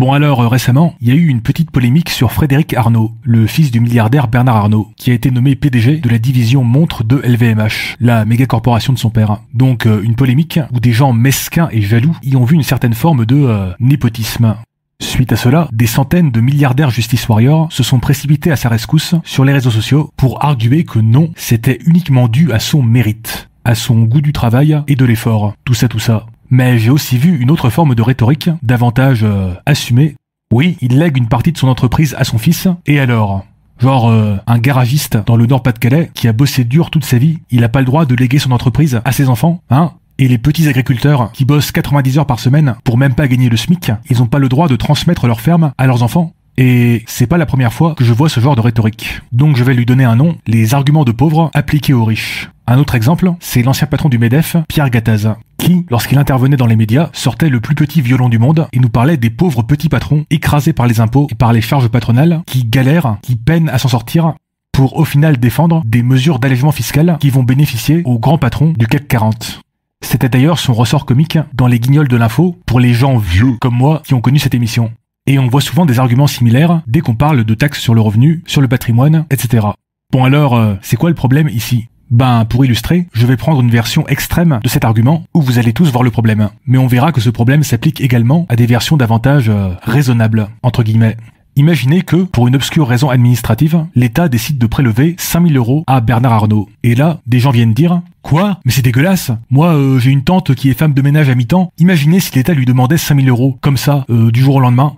Bon alors, récemment, il y a eu une petite polémique sur Frédéric Arnault, le fils du milliardaire Bernard Arnault, qui a été nommé PDG de la division montre de LVMH, la méga corporation de son père. Donc une polémique où des gens mesquins et jaloux y ont vu une certaine forme de népotisme. Suite à cela, des centaines de milliardaires Justice Warriors se sont précipités à sa rescousse sur les réseaux sociaux pour arguer que non, c'était uniquement dû à son mérite, à son goût du travail et de l'effort, tout ça. Mais j'ai aussi vu une autre forme de rhétorique, davantage assumée. Oui, il lègue une partie de son entreprise à son fils, et alors ? Genre, un garagiste dans le Nord-Pas-de-Calais qui a bossé dur toute sa vie, il a pas le droit de léguer son entreprise à ses enfants, hein ? Et les petits agriculteurs qui bossent 90 heures par semaine pour même pas gagner le SMIC, ils ont pas le droit de transmettre leur ferme à leurs enfants ? Et c'est pas la première fois que je vois ce genre de rhétorique. Donc je vais lui donner un nom, les arguments de pauvres appliqués aux riches. Un autre exemple, c'est l'ancien patron du MEDEF, Pierre Gattaz, qui, lorsqu'il intervenait dans les médias, sortait le plus petit violon du monde et nous parlait des pauvres petits patrons écrasés par les impôts et par les charges patronales, qui galèrent, qui peinent à s'en sortir, pour au final défendre des mesures d'allègement fiscal qui vont bénéficier aux grands patrons du CAC 40. C'était d'ailleurs son ressort comique dans les guignols de l'info pour les gens vieux comme moi qui ont connu cette émission. Et on voit souvent des arguments similaires dès qu'on parle de taxes sur le revenu, sur le patrimoine, etc. Bon alors, c'est quoi le problème ici ? Ben, pour illustrer, je vais prendre une version extrême de cet argument où vous allez tous voir le problème. Mais on verra que ce problème s'applique également à des versions davantage raisonnables, entre guillemets. Imaginez que, pour une obscure raison administrative, l'État décide de prélever 5000 € à Bernard Arnault. Et là, des gens viennent dire « Quoi ? Mais c'est dégueulasse ! Moi, j'ai une tante qui est femme de ménage à mi-temps. Imaginez si l'État lui demandait 5000 €, comme ça, du jour au lendemain. »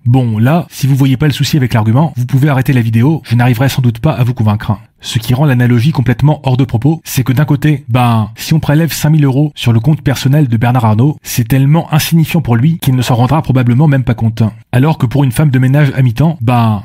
Bon, là, si vous voyez pas le souci avec l'argument, vous pouvez arrêter la vidéo, je n'arriverai sans doute pas à vous convaincre. Ce qui rend l'analogie complètement hors de propos, c'est que d'un côté, si on prélève 5000 € sur le compte personnel de Bernard Arnault, c'est tellement insignifiant pour lui qu'il ne s'en rendra probablement même pas compte. Alors que pour une femme de ménage à mi-temps,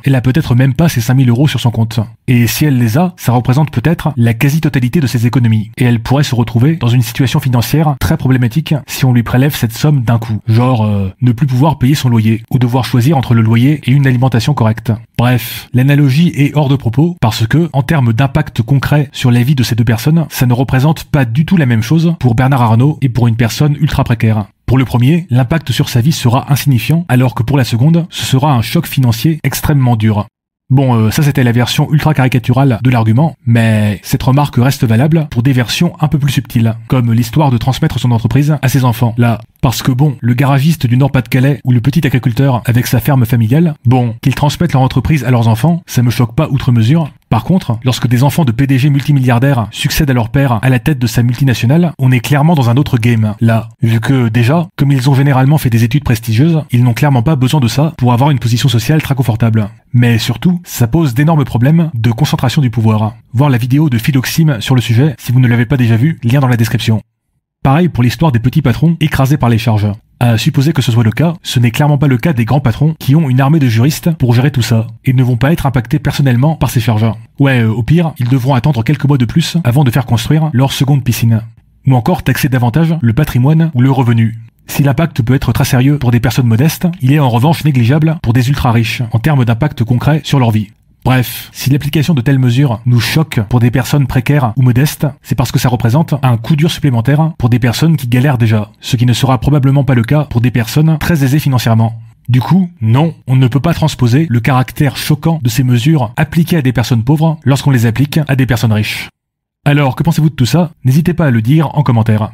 elle a peut-être même pas ces 5000 € sur son compte. Et si elle les a, ça représente peut-être la quasi-totalité de ses économies. Et elle pourrait se retrouver dans une situation financière très problématique si on lui prélève cette somme d'un coup. Genre, ne plus pouvoir payer son loyer, ou devoir choisir entre le loyer et une alimentation correcte. Bref, l'analogie est hors de propos parce que, en termes d'impact concret sur la vie de ces deux personnes, ça ne représente pas du tout la même chose pour Bernard Arnault et pour une personne ultra précaire. Pour le premier, l'impact sur sa vie sera insignifiant, alors que pour la seconde, ce sera un choc financier extrêmement dur. Bon, ça c'était la version ultra caricaturale de l'argument, mais cette remarque reste valable pour des versions un peu plus subtiles, comme l'histoire de transmettre son entreprise à ses enfants. Là, parce que le garagiste du Nord-Pas-de-Calais ou le petit agriculteur avec sa ferme familiale, qu'ils transmettent leur entreprise à leurs enfants, ça me choque pas outre mesure. Par contre, lorsque des enfants de PDG multimilliardaires succèdent à leur père à la tête de sa multinationale, on est clairement dans un autre game, là. Vu que, déjà, comme ils ont généralement fait des études prestigieuses, ils n'ont clairement pas besoin de ça pour avoir une position sociale très confortable. Mais surtout, ça pose d'énormes problèmes de concentration du pouvoir. Voir la vidéo de Philoxime sur le sujet, si vous ne l'avez pas déjà vu, lien dans la description. Pareil pour l'histoire des petits patrons écrasés par les charges. À supposer que ce soit le cas, ce n'est clairement pas le cas des grands patrons qui ont une armée de juristes pour gérer tout ça, et ne vont pas être impactés personnellement par ces charges. Ouais, au pire, ils devront attendre quelques mois de plus avant de faire construire leur seconde piscine. Ou encore taxer davantage le patrimoine ou le revenu. Si l'impact peut être très sérieux pour des personnes modestes, il est en revanche négligeable pour des ultra riches, en termes d'impact concret sur leur vie. Bref, si l'application de telles mesures nous choque pour des personnes précaires ou modestes, c'est parce que ça représente un coup dur supplémentaire pour des personnes qui galèrent déjà, ce qui ne sera probablement pas le cas pour des personnes très aisées financièrement. Du coup, non, on ne peut pas transposer le caractère choquant de ces mesures appliquées à des personnes pauvres lorsqu'on les applique à des personnes riches. Alors, que pensez-vous de tout ça ? N'hésitez pas à le dire en commentaire.